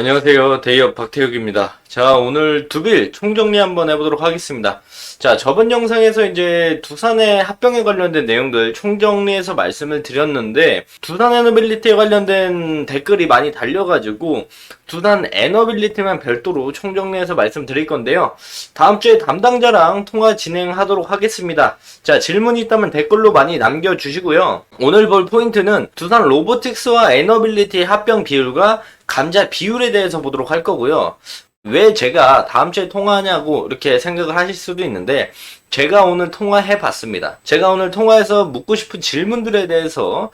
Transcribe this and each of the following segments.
안녕하세요. 데이업 박태욱입니다. 자, 오늘 두빌 총정리 한번 해보도록 하겠습니다. 자, 저번 영상에서 이제 두산의 합병에 관련된 내용들 총정리해서 말씀을 드렸는데, 두산 에너빌리티에 관련된 댓글이 많이 달려가지고, 두산 에너빌리티만 별도로 총정리해서 말씀드릴 건데요. 다음 주에 담당자랑 통화 진행하도록 하겠습니다. 자, 질문이 있다면 댓글로 많이 남겨주시고요. 오늘 볼 포인트는 두산 로보틱스와 에너빌리티의 합병 비율과 감자 비율에 대해서 보도록 할 거고요. 왜 제가 다음 주에 통화하냐고 이렇게 생각을 하실 수도 있는데, 제가 오늘 통화해 봤습니다. 제가 오늘 통화해서 묻고 싶은 질문들에 대해서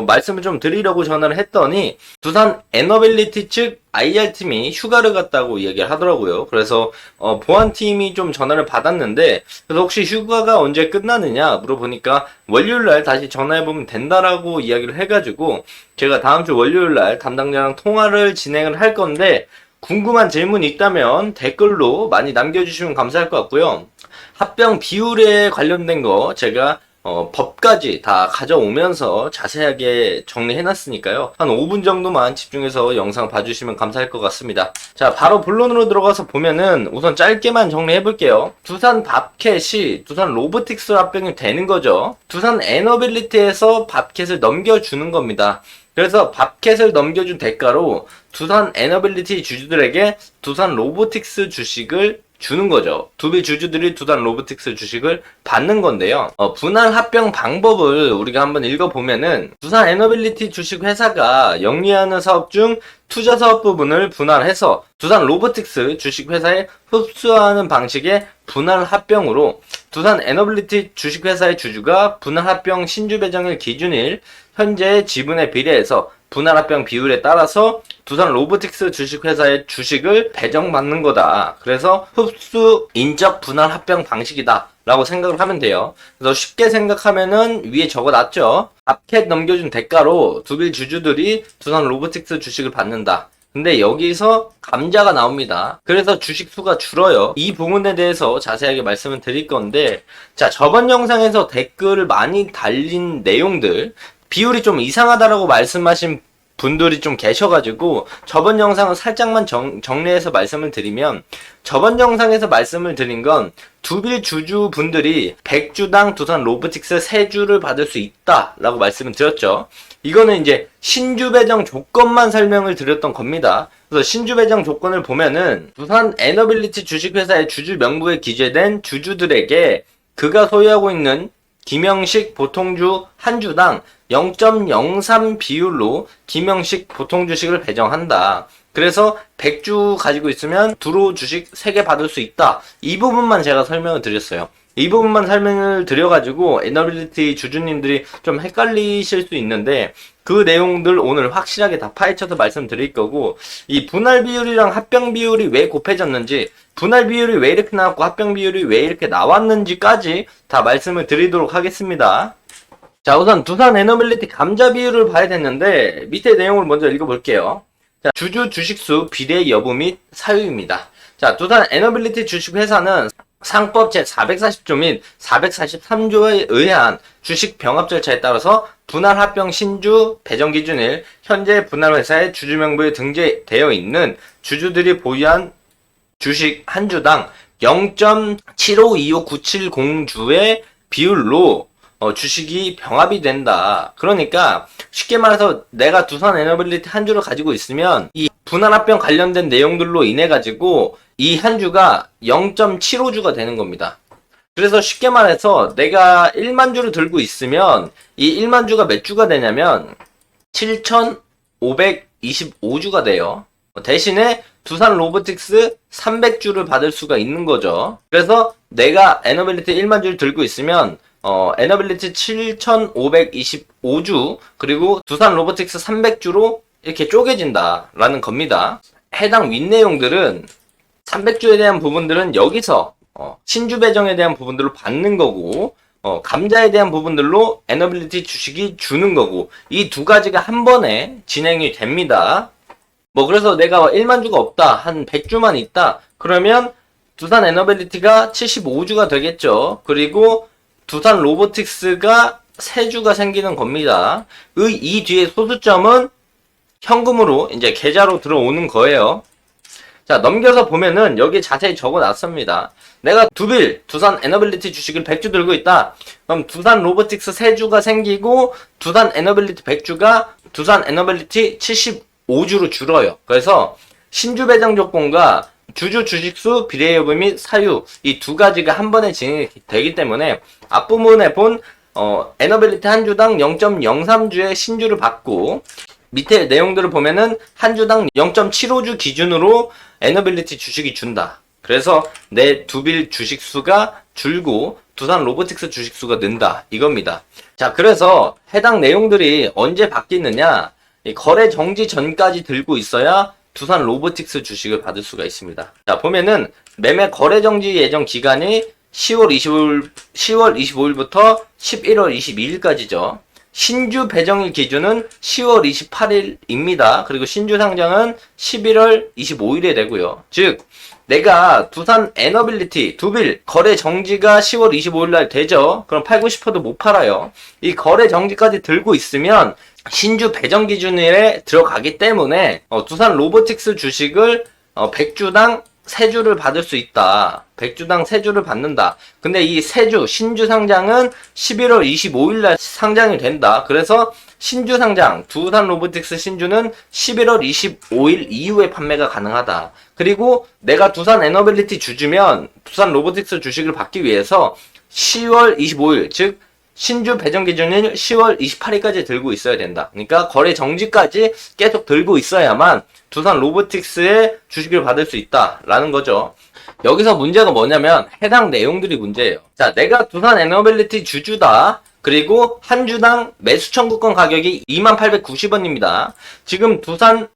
말씀을 좀 드리려고 전화를 했더니, 두산 에너빌리티 측 IR팀이 휴가를 갔다고 이야기를 하더라고요. 그래서 보안팀이 좀 전화를 받았는데, 그래서 혹시 휴가가 언제 끝나느냐 물어보니까 월요일날 다시 전화해보면 된다라고 이야기를 해가지고, 제가 다음 주 월요일날 담당자랑 통화를 진행을 할 건데, 궁금한 질문이 있다면 댓글로 많이 남겨주시면 감사할 것 같고요. 합병 비율에 관련된 거 제가 법까지 다 가져오면서 자세하게 정리해놨으니까요. 한 5분 정도만 집중해서 영상 봐주시면 감사할 것 같습니다. 자, 바로 본론으로 들어가서 보면은 우선 짧게만 정리해볼게요. 두산 밥캣이 두산 로보틱스로 합병이 되는 거죠. 두산 에너빌리티에서 밥캣을 넘겨주는 겁니다. 그래서 밥캣을 넘겨준 대가로 두산 에너빌리티 주주들에게 두산 로보틱스 주식을 주는 거죠. 두빌 주주들이 두산 로보틱스 주식을 받는 건데요. 분할 합병 방법을 우리가 한번 읽어보면은, 두산 에너빌리티 주식 회사가 영위하는 사업 중 투자 사업 부분을 분할해서 두산 로보틱스 주식 회사에 흡수하는 방식의 분할 합병으로, 두산 에너빌리티 주식 회사의 주주가 분할 합병 신주 배정일 기준일 현재의 지분에 비례해서 분할 합병 비율에 따라서 두산 로보틱스 주식회사의 주식을 배정받는 거다. 그래서 흡수 인적 분할 합병 방식이다 라고 생각을 하면 돼요. 그래서 쉽게 생각하면은 위에 적어놨죠. 밥캣 넘겨준 대가로 두빌 주주들이 두산 로보틱스 주식을 받는다. 근데 여기서 감자가 나옵니다. 그래서 주식 수가 줄어요. 이 부분에 대해서 자세하게 말씀을 드릴 건데, 자, 저번 영상에서 댓글을 많이 달린 내용들, 비율이 좀 이상하다라고 말씀하신 분들이 좀 계셔가지고, 저번 영상을 살짝만 정리해서 말씀을 드리면, 저번 영상에서 말씀을 드린 건 두빌 주주분들이 100주당 두산 로보틱스 3주를 받을 수 있다라고 말씀을 드렸죠. 이거는 이제 신주 배정 조건만 설명을 드렸던 겁니다. 그래서 신주 배정 조건을 보면은, 두산 에너빌리티 주식회사의 주주 명부에 기재된 주주들에게 그가 소유하고 있는 김영식 보통주 한 주당 0.03 비율로 김영식 보통주식을 배정한다. 그래서 100주 가지고 있으면 두로 주식 3개 받을 수 있다. 이 부분만 제가 설명을 드렸어요. 이 부분만 설명을 드려가지고 에너빌리티 주주님들이 좀 헷갈리실 수 있는데, 그 내용들 오늘 확실하게 다 파헤쳐서 말씀드릴 거고, 이 분할 비율이랑 합병 비율이 왜 곱해졌는지, 분할 비율이 왜 이렇게 나왔고 합병 비율이 왜 이렇게 나왔는지까지 다 말씀을 드리도록 하겠습니다. 자, 우선 두산 에너빌리티 감자 비율을 봐야 되는데, 밑에 내용을 먼저 읽어볼게요. 자, 주주 주식수 비례 여부 및 사유입니다. 자, 두산 에너빌리티 주식회사는 상법 제440조 및 443조에 의한 주식 병합 절차에 따라서 분할 합병 신주 배정 기준일 현재 분할 회사의 주주 명부에 등재되어 있는 주주들이 보유한 주식 한 주당 0.7525970주의 비율로 주식이 병합이 된다. 그러니까 쉽게 말해서 내가 두산 에너빌리티 한 주를 가지고 있으면 이 분할 합병 관련된 내용들로 인해 가지고 이 한 주가 0.75주가 되는 겁니다. 그래서 쉽게 말해서 내가 1만 주를 들고 있으면 이 1만 주가 몇 주가 되냐면 7,525주가 돼요. 대신에 두산 로보틱스 300주를 받을 수가 있는 거죠. 그래서 내가 에너빌리티 1만 주를 들고 있으면 에너빌리티 7,525주 그리고 두산 로보틱스 300주로 이렇게 쪼개진다라는 겁니다. 해당 윗내용들은 300주에 대한 부분들은 여기서 신주 배정에 대한 부분들로 받는 거고, 감자에 대한 부분들로 에너빌리티 주식이 주는 거고, 이 두 가지가 한 번에 진행이 됩니다. 그래서 내가 1만 주가 없다, 한 100주만 있다, 그러면 두산 에너빌리티가 75주가 되겠죠. 그리고 두산 로보틱스가 3주가 생기는 겁니다. 이 뒤에 소수점은 현금으로 이제 계좌로 들어오는 거예요. 자, 넘겨서 보면은 여기 자세히 적어 놨습니다. 내가 두빌, 두산 에너빌리티 주식을 100주 들고 있다. 그럼 두산 로보틱스 3주가 생기고 두산 에너빌리티 100주가 두산 에너빌리티 75주로 줄어요. 그래서 신주 배정 조건과 주주 주식수, 비례여부 및 사유 이 두 가지가 한 번에 진행이 되기 때문에 앞부분에 본 에너빌리티 한 주당 0.03주의 신주를 받고 밑에 내용들을 보면은 한 주당 0.75주 기준으로 에너빌리티 주식이 준다. 그래서 내 두빌 주식수가 줄고 두산 로보틱스 주식수가 는다. 이겁니다. 자, 그래서 해당 내용들이 언제 바뀌느냐? 이 거래 정지 전까지 들고 있어야 두산 로보틱스 주식을 받을 수가 있습니다. 자, 보면은 매매 거래 정지 예정 기간이 10월 25일부터 11월 22일까지죠. 신주 배정일 기준은 10월 28일입니다. 그리고 신주 상장은 11월 25일에 되고요. 즉 내가 두산 에너빌리티 두빌 거래 정지가 10월 25일 날 되죠. 그럼 팔고 싶어도 못 팔아요. 이 거래 정지까지 들고 있으면 신주 배정 기준일에 들어가기 때문에 두산 로보틱스 주식을 100주당 3주를 받을 수 있다. 100주당 3주를 받는다. 근데 이 3주, 신주 상장은 11월 25일날 상장이 된다. 그래서 신주 상장, 두산 로보틱스 신주는 11월 25일 이후에 판매가 가능하다. 그리고 내가 두산 에너빌리티 주주면 두산 로보틱스 주식을 받기 위해서 10월 25일, 즉 신주 배정 기준일 10월 28일까지 들고 있어야 된다. 그러니까 거래 정지까지 계속 들고 있어야만 두산 로보틱스의 주식을 받을 수 있다라는 거죠. 여기서 문제가 뭐냐면 해당 내용들이 문제예요. 자, 내가 두산 에너빌리티 주주다. 그리고 한 주당 매수 청구권 가격이 2890원입니다. 지금 두산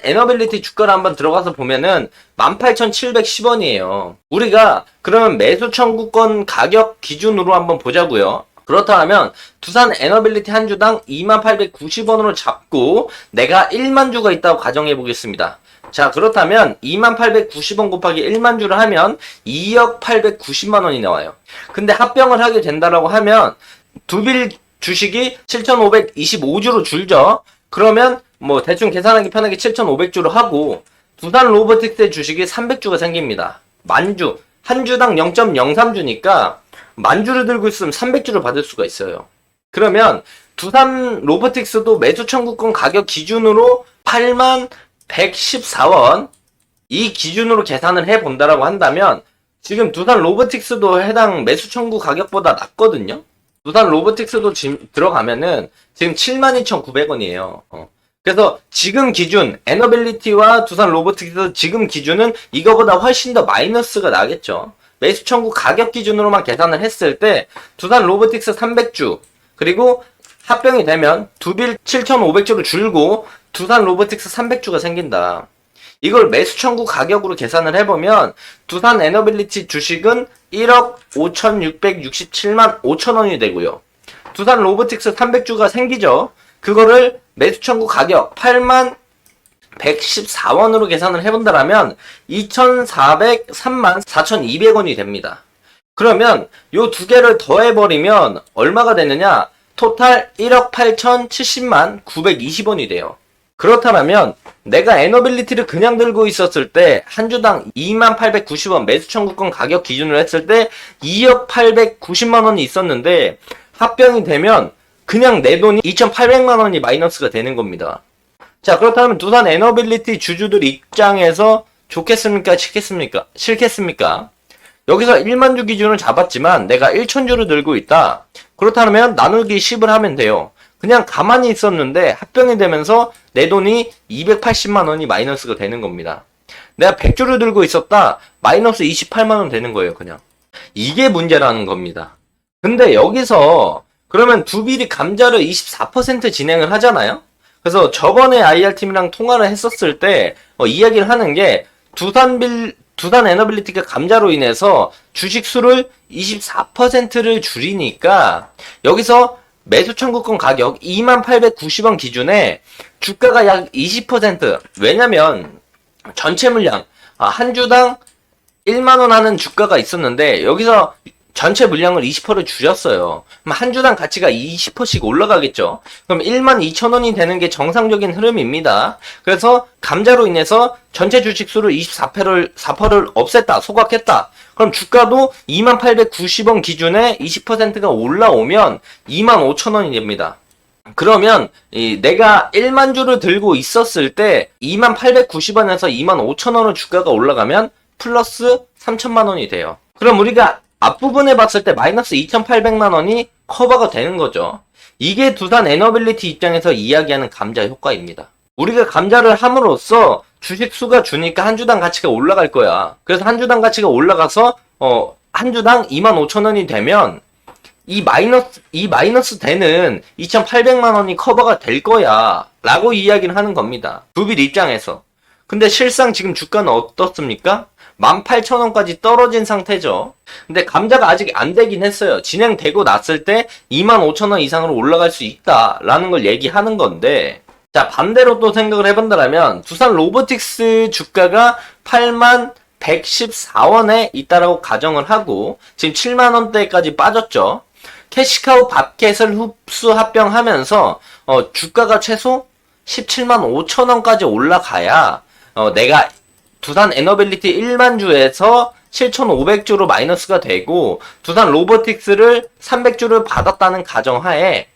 에너빌리티 주가를 한번 들어가서 보면은 18710원이에요. 우리가 그러면 매수 청구권 가격 기준으로 한번 보자고요. 그렇다면 두산 에너빌리티 한 주당 2890원으로 잡고 내가 1만 주가 있다고 가정해 보겠습니다. 자, 그렇다면 2890원 곱하기 1만 주를 하면 2억 890만 원이 나와요. 근데 합병을 하게 된다라고 하면 두빌 주식이 7525주로 줄죠. 그러면 뭐 대충 계산하기 편하게 7500주로 하고 두산 로보틱스의 주식이 300주가 생깁니다. 만주 한 주당 0.03주니까 만주를 들고 있으면 300주를 받을 수가 있어요. 그러면 두산 로보틱스도 매수 청구권 가격 기준으로 8만 114원 이 기준으로 계산을 해본다라고 한다면 지금 두산 로보틱스도 해당 매수 청구 가격보다 낮거든요. 두산 로보틱스도 지금 들어가면은 지금 72,900원이에요. 그래서 지금 기준 에너빌리티와 두산 로보틱스 지금 기준은 이거보다 훨씬 더 마이너스가 나겠죠. 매수 청구 가격 기준으로만 계산을 했을 때 두산 로보틱스 300주 그리고 합병이 되면 두빌 7,500주로 줄고 두산 로보틱스 300주가 생긴다. 이걸 매수 청구 가격으로 계산을 해보면 두산 에너빌리티 주식은 1억 5,667만 5천원이 되고요. 두산 로보틱스 300주가 생기죠. 그거를 매수 청구 가격 8만 114원으로 계산을 해본다라면 2,403만 4,200원이 됩니다. 그러면 요 두 개를 더해버리면 얼마가 되느냐? 토탈 1억 8,070만 920원이 돼요. 그렇다면 내가 에너빌리티를 그냥 들고 있었을 때 한 주당 2890원 매수 청구권 가격 기준으로 했을 때 2억 890만 원이 있었는데 합병이 되면 그냥 내 돈이 2,800만 원이 마이너스가 되는 겁니다. 자, 그렇다면 두산 에너빌리티 주주들 입장에서 좋겠습니까? 싫겠습니까? 싫겠습니까? 여기서 1만 주 기준을 잡았지만 내가 1,000주를 들고 있다. 그렇다면 나누기 10을 하면 돼요. 그냥 가만히 있었는데 합병이 되면서 내 돈이 280만 원이 마이너스가 되는 겁니다. 내가 100주를 들고 있었다. 마이너스 28만 원 되는 거예요, 그냥. 이게 문제라는 겁니다. 근데 여기서 그러면 두빌이 감자를 24% 진행을 하잖아요? 그래서 저번에 IR팀이랑 통화를 했었을 때 이야기를 하는 게 두산 에너빌리티가 감자로 인해서 주식수를 24%를 줄이니까 여기서 매수 청구권 가격 2890원 기준에 주가가 약 20% 왜냐면 전체 물량 한 주당 1만원 하는 주가가 있었는데 여기서 전체 물량을 20%를 줄였어요. 그럼 한 주당 가치가 20%씩 올라가겠죠. 그럼 12,000원이 되는 게 정상적인 흐름입니다. 그래서 감자로 인해서 전체 주식수를 24%를 없앴다, 소각했다. 그럼 주가도 2890원 기준에 20%가 올라오면 25,000원이 됩니다. 그러면 내가 1만 주를 들고 있었을 때 2890원에서 25,000원으로 주가가 올라가면 플러스 3천만 원이 돼요. 그럼 우리가 앞부분에 봤을 때 마이너스 2,800만 원이 커버가 되는 거죠. 이게 두산 에너빌리티 입장에서 이야기하는 감자 효과입니다. 우리가 감자를 함으로써 주식 수가 주니까 한 주당 가치가 올라갈 거야. 그래서 한 주당 가치가 올라가서 한 주당 25,000원이 되면 이 마이너스 되는 2,800만 원이 커버가 될 거야 라고 이야기를 하는 겁니다. 두빌 입장에서. 근데 실상 지금 주가는 어떻습니까? 18,000원까지 떨어진 상태죠. 근데 감자가 아직 안 되긴 했어요. 진행되고 났을 때 25,000원 이상으로 올라갈 수 있다라는 걸 얘기하는 건데, 자, 반대로 또 생각을 해본다면 두산 로보틱스 주가가 81,114원에 있다라고 가정을 하고 지금 7만원대까지 빠졌죠. 캐시카우 밥캣을 흡수 합병하면서 주가가 최소 175,000원까지 올라가야 내가 두산 에너빌리티 1만 주에서 7,500주로 마이너스가 되고 두산 로보틱스를 300주를 받았다는 가정하에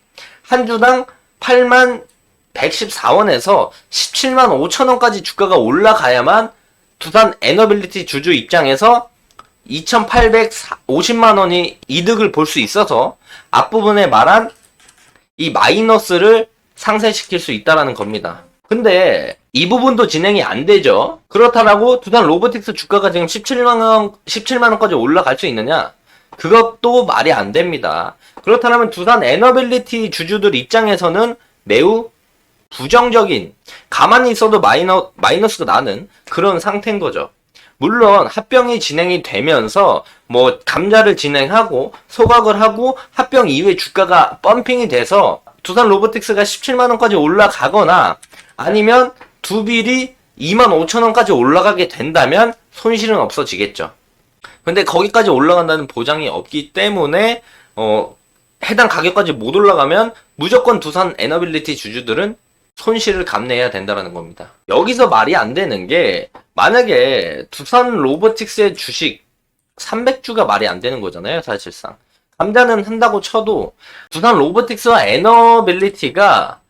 한 주당 81,114원에서 175,000원까지 주가가 올라가야만 두산 에너빌리티 주주 입장에서 2,850만원이 이득을 볼 수 있어서 앞부분에 말한 이 마이너스를 상쇄시킬 수 있다는 겁니다. 근데 이 부분도 진행이 안 되죠. 그렇다라고 두산 로보틱스 주가가 지금 17만원까지 올라갈 수 있느냐? 그것도 말이 안 됩니다. 그렇다면 두산 에너빌리티 주주들 입장에서는 매우 부정적인, 가만히 있어도 마이너스가 나는 그런 상태인 거죠. 물론 합병이 진행이 되면서 감자를 진행하고 소각을 하고 합병 이후에 주가가 펌핑이 돼서 두산 로보틱스가 17만원까지 올라가거나 아니면 두빌이 25,000원까지 올라가게 된다면 손실은 없어지겠죠. 근데 거기까지 올라간다는 보장이 없기 때문에 해당 가격까지 못 올라가면 무조건 두산 에너빌리티 주주들은 손실을 감내해야 된다는 겁니다. 여기서 말이 안 되는 게, 만약에 두산 로보틱스의 주식 300주가 말이 안 되는 거잖아요, 사실상. 감자는 한다고 쳐도 두산 로보틱스와 에너빌리티가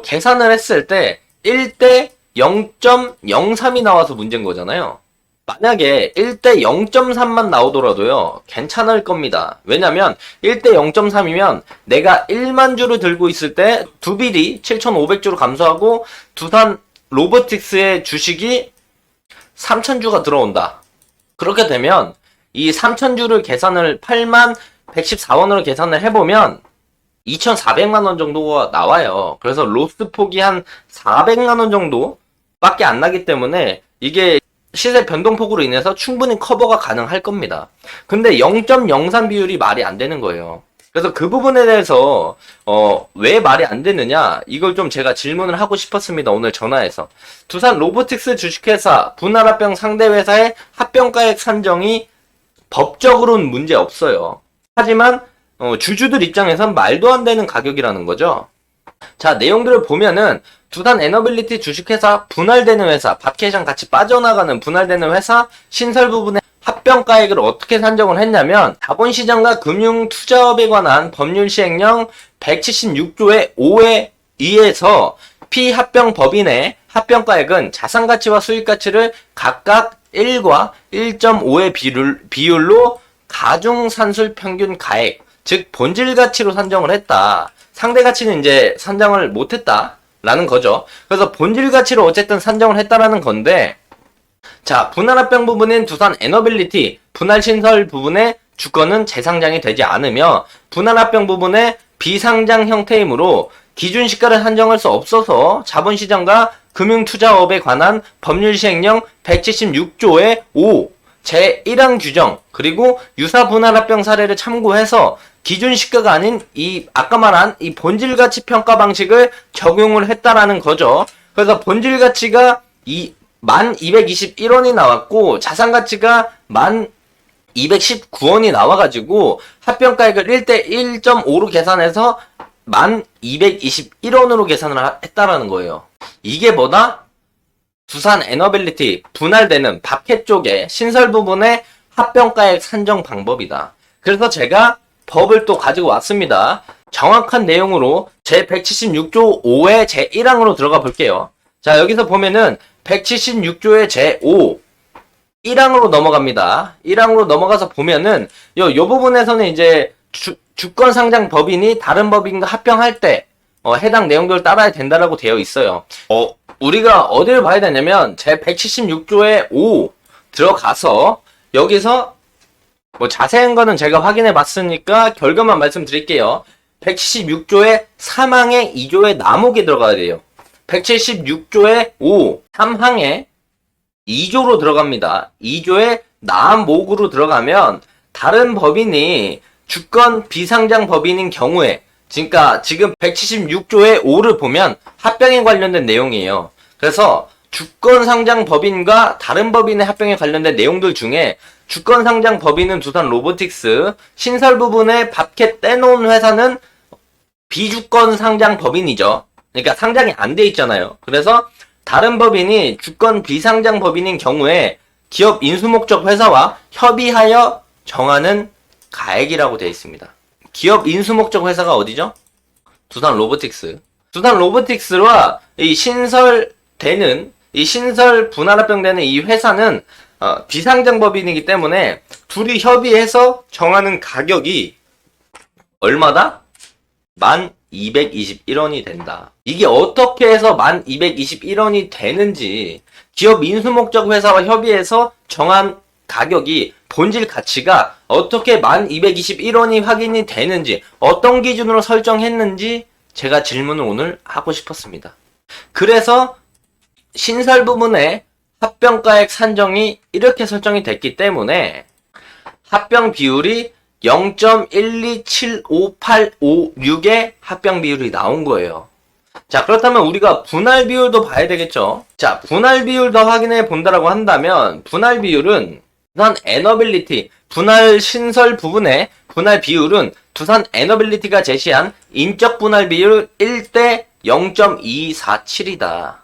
계산을 했을 때 1대 0.03이 나와서 문제인 거잖아요. 만약에 1대 0.3만 나오더라도요, 괜찮을 겁니다. 왜냐면 1대 0.3이면 내가 1만 주를 들고 있을 때 두빌이 7,500주로 감소하고 두산 로보틱스의 주식이 3,000주가 들어온다. 그렇게 되면 이 3,000주를 계산을 81,114원으로 계산을 해보면 2,400만원 정도가 나와요. 그래서 로스 폭이 한 400만원 정도밖에 안 나기 때문에 이게 시세 변동폭으로 인해서 충분히 커버가 가능할 겁니다. 근데 0.03 비율이 말이 안 되는 거예요. 그래서 그 부분에 대해서 왜 말이 안 되느냐, 이걸 좀 제가 질문을 하고 싶었습니다. 오늘 전화해서. 두산 로보틱스 주식회사 분할합병 상대회사의 합병가액 산정이 법적으로는 문제 없어요. 하지만 주주들 입장에선 말도 안 되는 가격이라는 거죠. 자, 내용들을 보면은 두산 에너빌리티 주식회사 분할되는 회사, 밭캐시랑 같이 빠져나가는 분할되는 회사 신설 부분의 합병가액을 어떻게 산정을 했냐면, 자본시장과 금융투자업에 관한 법률 시행령 176조의 5에 의해서 피합병 법인의 합병가액은 자산가치와 수익가치를 각각 1과 1.5의 비율로 가중산술 평균 가액, 즉 본질가치로 산정을 했다. 상대가치는 이제 산정을 못했다라는 거죠. 그래서 본질가치로 어쨌든 산정을 했다라는 건데, 자, 분할합병 부분인 두산 에너빌리티 분할신설 부분의 주권은 재상장이 되지 않으며 분할합병 부분의 비상장 형태이므로 기준시가를 산정할 수 없어서 자본시장과 금융투자업에 관한 법률시행령 176조의 5 제1항 규정 그리고 유사 분할합병 사례를 참고해서 기준시가가 아닌 이 아까 말한 이 본질가치 평가 방식을 적용을 했다라는 거죠. 그래서 본질가치가 1,221원이 나왔고 자산가치가 219원이 나와가지고 합병가액을 1대 1.5로 계산해서 1221원으로 계산을 했다라는 거예요. 이게 뭐다? 두산 에너빌리티 분할되는 밥캣 쪽의 신설 부분의 합병가액 산정 방법이다. 그래서 제가 법을 또 가지고 왔습니다. 정확한 내용으로 제 176조 5의 제 1항으로 들어가 볼게요. 자, 여기서 보면은 176조의 제 5 1항으로 넘어갑니다. 1항으로 넘어가서 보면은 요 부분에서는 이제 주권 상장 법인이 다른 법인과 합병할 때 해당 내용들을 따라야 된다라고 되어 있어요. 우리가 어디를 봐야 되냐면 제 176조의 5 들어가서 여기서 뭐 자세한 거는 제가 확인해 봤으니까 결과만 말씀드릴게요. 176조의 3항의 2조의 남목이 들어가야 돼요. 176조의 5 3항의 2조로 들어갑니다. 2조의 남목으로 들어가면 다른 법인이 주권 비상장 법인인 경우에, 그러니까 지금 176조의 5를 보면 합병에 관련된 내용이에요. 그래서 주권 상장 법인과 다른 법인의 합병에 관련된 내용들 중에 주권 상장 법인은 두산 로보틱스, 신설 부분에 밥캣 떼놓은 회사는 비주권 상장 법인이죠. 그러니까 상장이 안 돼 있잖아요. 그래서 다른 법인이 주권 비상장 법인인 경우에 기업 인수목적 회사와 협의하여 정하는 가액이라고 되어 있습니다. 기업 인수목적 회사가 어디죠? 두산 로보틱스. 두산 로보틱스와 이 신설 분할합병되는 이 회사는 비상장 법인이기 때문에 둘이 협의해서 정하는 가격이 얼마다? 1221원이 된다. 이게 어떻게 해서 1221원이 되는지, 기업 인수목적 회사와 협의해서 정한 가격이 본질 가치가 어떻게 1221원이 확인이 되는지, 어떤 기준으로 설정했는지 제가 질문을 오늘 하고 싶었습니다. 그래서 신설 부분의 합병가액 산정이 이렇게 설정이 됐기 때문에 합병 비율이 0.127586의 합병 비율이 나온 거예요. 자, 그렇다면 우리가 분할 비율도 봐야 되겠죠. 자, 분할 비율도 확인해 본다라고 한다면 분할 비율은 두산 에너빌리티 분할 신설 부분의 분할 비율은 두산 에너빌리티가 제시한 인적 분할 비율 1대 0.247이다.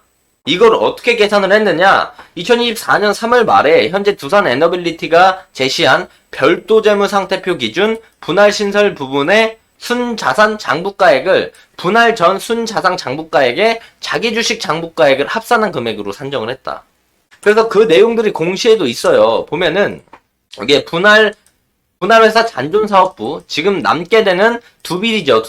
이걸 어떻게 계산을 했느냐? 2024년 3월 말에 현재 두산 에너빌리티가 제시한 별도 재무 상태표 기준 분할 신설 부분의 순자산 장부가액을 분할 전 순자산 장부가액에 자기 주식 장부가액을 합산한 금액으로 산정을 했다. 그래서 그 내용들이 공시에도 있어요. 보면은 이게 분할회사 잔존사업부, 지금 남게 되는 두빌이죠.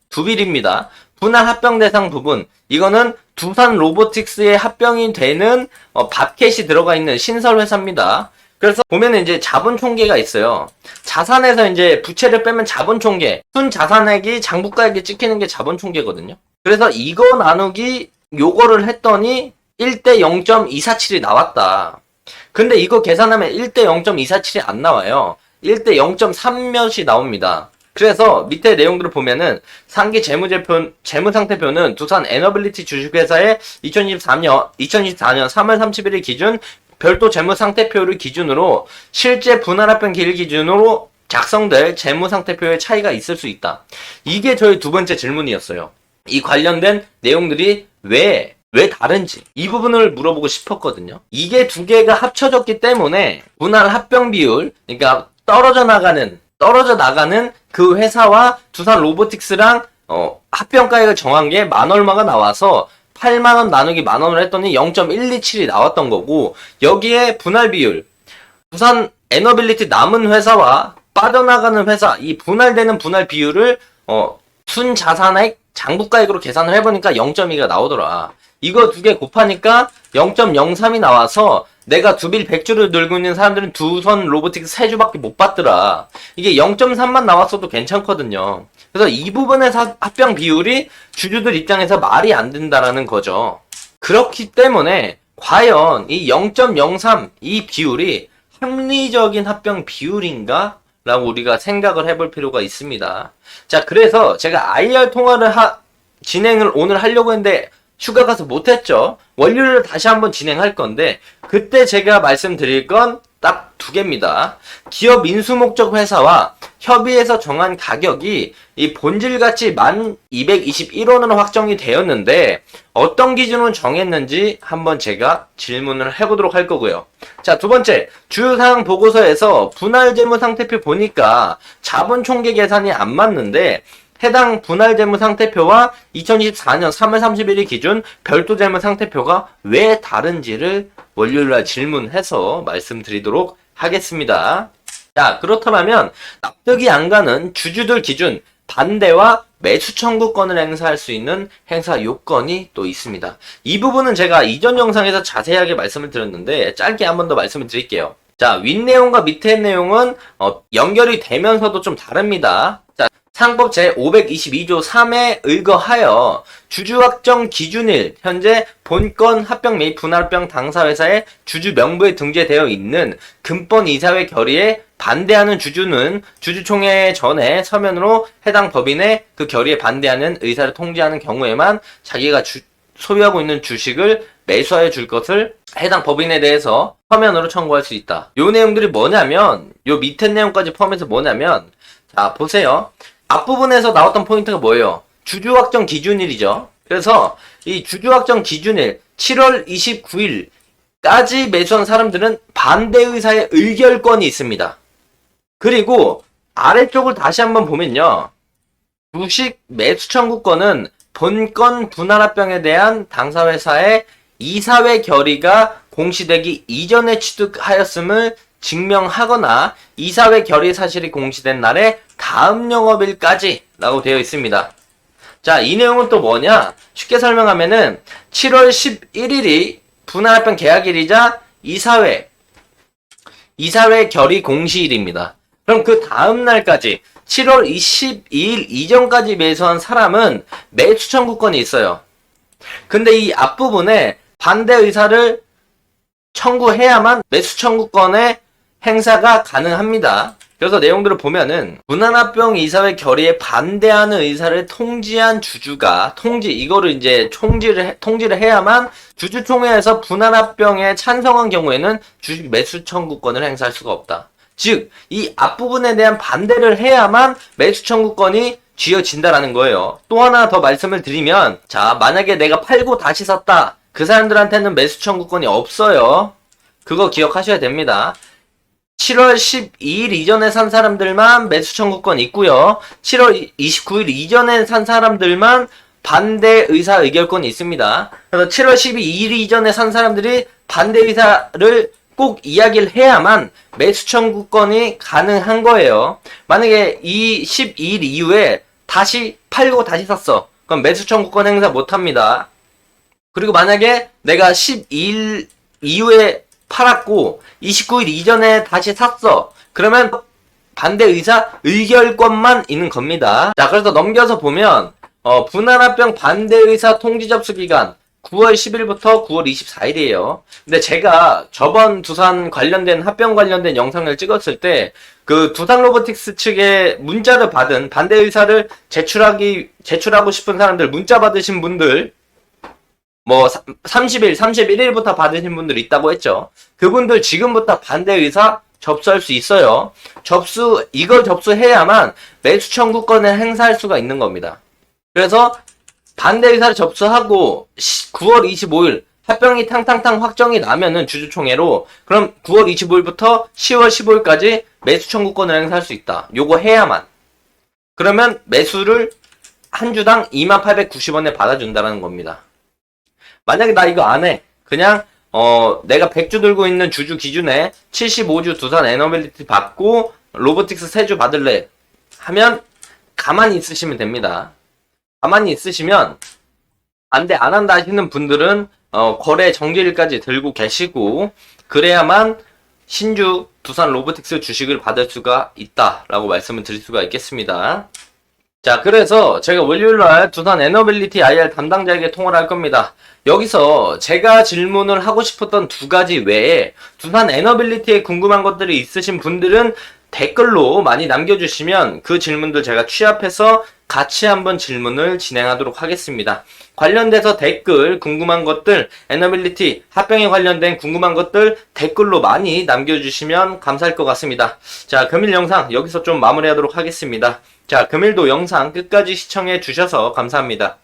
두빌입니다. 분할 합병 대상 부분, 이거는 두산 로보틱스에 합병이 되는 밥캣이 들어가 있는 신설 회사입니다. 그래서 보면은 이제 자본 총계가 있어요. 자산에서 이제 부채를 빼면 자본 총계, 순자산액이 장부가액에 찍히는 게 자본 총계거든요. 그래서 이거 나누기 요거를 했더니 1대 0.247이 나왔다. 근데 이거 계산하면 1대 0.247이 안 나와요. 1대 0.3몇이 나옵니다. 그래서 밑에 내용들을 보면은 상기 재무상태표는 두산 에너빌리티 주식회사의 2024년 3월 31일 기준 별도 재무상태표를 기준으로 실제 분할합병 기일 기준으로 작성될 재무상태표의 차이가 있을 수 있다. 이게 저희 두 번째 질문이었어요. 이 관련된 내용들이 왜 다른지 이 부분을 물어보고 싶었거든요. 이게 두 개가 합쳐졌기 때문에 분할합병 비율, 그러니까 떨어져 나가는 그 회사와 두산 로보틱스랑 합병가액을 정한 게 만 얼마가 나와서 8만원 나누기 만원을 했더니 0.127이 나왔던 거고, 여기에 분할 비율, 두산 에너빌리티 남은 회사와 빠져나가는 회사, 이 분할되는 분할 비율을 순자산액 장부가액으로 계산을 해보니까 0.2가 나오더라. 이거 두 개 곱하니까 0.03이 나와서 내가 두빌 100주를 들고 있는 사람들은 두산 로보틱스 3주밖에 못 받더라. 이게 0.3만 나왔어도 괜찮거든요. 그래서 이 부분에서 합병 비율이 주주들 입장에서 말이 안 된다라는 거죠. 그렇기 때문에 과연 이 0.03 이 비율이 합리적인 합병 비율인가? 라고 우리가 생각을 해볼 필요가 있습니다. 자, 그래서 제가 IR 통화를 진행을 오늘 하려고 했는데 휴가 가서 못했죠. 월요일에 다시 한번 진행할 건데, 그때 제가 말씀드릴 건 딱 두 개입니다. 기업 인수 목적 회사와 협의해서 정한 가격이 이 본질같이 1221원으로 확정이 되었는데 어떤 기준으로 정했는지 한번 제가 질문을 해보도록 할 거고요. 자, 두 번째, 주요사항 보고서에서 분할재무상태표 보니까 자본총계 계산이 안 맞는데 해당 분할재무상태표와 2024년 3월 31일 기준 별도재무상태표가 왜 다른지를 월요일날 질문해서 말씀드리도록 하겠습니다. 자, 그렇다면 납득이 안 가는 주주들 기준 반대와 매수 청구권을 행사할 수 있는 행사 요건이 또 있습니다. 이 부분은 제가 이전 영상에서 자세하게 말씀을 드렸는데 짧게 한 번 더 말씀을 드릴게요. 자, 윗내용과 밑에 내용은 연결이 되면서도 좀 다릅니다. 자, 상법 제522조 3에 의거하여 주주 확정 기준일 현재 본건 합병 및 분할합병 당사회사의 주주 명부에 등재되어 있는 금번 이사회 결의에 반대하는 주주는 주주총회 전에 서면으로 해당 법인의 그 결의에 반대하는 의사를 통지하는 경우에만 자기가 소유하고 있는 주식을 매수하여 줄 것을 해당 법인에 대해서 서면으로 청구할 수 있다. 요 내용들이 뭐냐면, 요 밑에 내용까지 포함해서 뭐냐면, 자, 보세요. 앞부분에서 나왔던 포인트가 뭐예요? 주주 확정 기준일이죠. 그래서 이 주주 확정 기준일 7월 29일까지 매수한 사람들은 반대 의사의 의결권이 있습니다. 그리고 아래쪽을 다시 한번 보면요. 주식 매수 청구권은 본건 분할합병에 대한 당사회사의 이사회 결의가 공시되기 이전에 취득하였음을 증명하거나 이사회 결의 사실이 공시된 날에 다음 영업일까지 라고 되어 있습니다. 자, 이 내용은 또 뭐냐? 쉽게 설명하면은 7월 11일이 분할합병 계약일이자 이사회 결의 공시일입니다. 그럼 그 다음 날까지 7월 22일 이전까지 매수한 사람은 매수 청구권이 있어요. 근데 이 앞부분에 반대 의사를 청구해야만 매수 청구권의 행사가 가능합니다. 그래서 내용들을 보면은 분할합병 이사회 결의에 반대하는 의사를 통지한 주주가 이거를 이제 통지를 해야만 주주총회에서 분할합병에 찬성한 경우에는 주식 매수 청구권을 행사할 수가 없다. 즉, 이 앞부분에 대한 반대를 해야만 매수 청구권이 쥐어진다라는 거예요. 또 하나 더 말씀을 드리면, 자, 만약에 내가 팔고 다시 샀다. 그 사람들한테는 매수 청구권이 없어요. 그거 기억하셔야 됩니다. 7월 12일 이전에 산 사람들만 매수 청구권 있고요. 7월 29일 이전에 산 사람들만 반대 의사 의결권이 있습니다. 그래서 7월 12일 이전에 산 사람들이 반대 의사를 꼭 이야기를 해야만 매수 청구권이 가능한 거예요. 만약에 이 12일 이후에 다시 팔고 다시 샀어. 그럼 매수 청구권 행사 못합니다. 그리고 만약에 내가 12일 이후에 팔았고 29일 이전에 다시 샀어. 그러면 반대 의사 의결권만 있는 겁니다. 자, 그래서 넘겨서 보면 분할합병 반대 의사 통지 접수 기간 9월 10일부터 9월 24일이에요. 근데 제가 저번 두산 관련된 합병 관련된 영상을 찍었을 때 그 두산 로보틱스 측에 문자를 받은 반대 의사를 제출하고 싶은 사람들 문자 받으신 분들 뭐 31일부터 받으신 분들 있다고 했죠. 그분들 지금부터 반대 의사 접수할 수 있어요. 이걸 접수해야만 매수 청구권을 행사할 수가 있는 겁니다. 그래서 반대 의사를 접수하고 9월 25일 합병이 탕탕탕 확정이 나면은 주주총회로 그럼 9월 25일부터 10월 15일까지 매수 청구권을 행사할 수 있다. 요거 해야만. 그러면 매수를 한 주당 2890원에 받아준다는 겁니다. 만약에 나 이거 안 해. 그냥 내가 100주 들고 있는 주주 기준에 75주 두산 에너빌리티 받고 로보틱스 3주 받을래 하면 가만히 있으시면 됩니다. 가만히 있으시면 반대 안 한다 하시는 분들은 거래 정지일까지 들고 계시고 그래야만 신주 두산 로보틱스 주식을 받을 수가 있다라고 말씀을 드릴 수가 있겠습니다. 자, 그래서 제가 월요일날 두산 에너빌리티 IR 담당자에게 통화를 할 겁니다. 여기서 제가 질문을 하고 싶었던 두 가지 외에 두산 에너빌리티에 궁금한 것들이 있으신 분들은 댓글로 많이 남겨주시면 그 질문들 제가 취합해서 같이 한번 질문을 진행하도록 하겠습니다. 관련돼서 댓글, 궁금한 것들, 에너빌리티, 합병에 관련된 궁금한 것들 댓글로 많이 남겨주시면 감사할 것 같습니다. 자, 금일 영상 여기서 좀 마무리하도록 하겠습니다. 자, 금일도 영상 끝까지 시청해 주셔서 감사합니다.